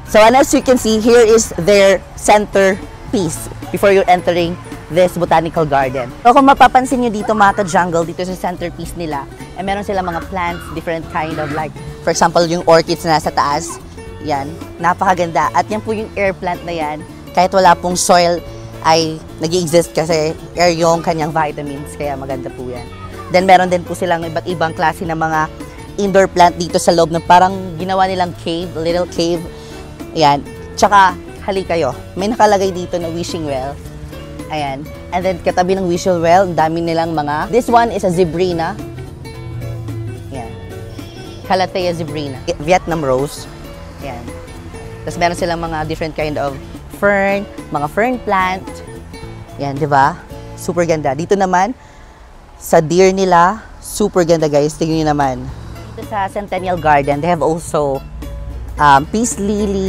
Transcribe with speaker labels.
Speaker 1: So, and as you can see, here is their centerpiece before you're entering this botanical garden. So, kung mapapansin nyo dito mga ka-jungle, dito sa centerpiece nila, meron sila mga plants, different kind of like, for example, yung orchids na nasa taas. Yan, napakaganda. At yan po yung air plant na yan, kahit wala pong soil, ay nag-exist kasi air yung kanyang vitamins, kaya maganda po yan. Then, meron din po silang iba't ibang klase ng mga indoor plant dito sa loob na parang ginawa nilang cave, little cave. Ayan. Tsaka, hali kayo. May nakalagay dito na wishing well. Ayan. And then, katabi ng wishing well, ang dami nilang mga... This one is a zebrina. Ayan. Calathea zebrina. Vietnam rose. Ayan. Tapos, meron silang mga different kind of fern, mga fern plant. Ayan, di ba? Super ganda. Dito naman, sa deer nila, super ganda guys. Tingnan nyo naman. Dito sa Centennial Garden, they have also peace lily,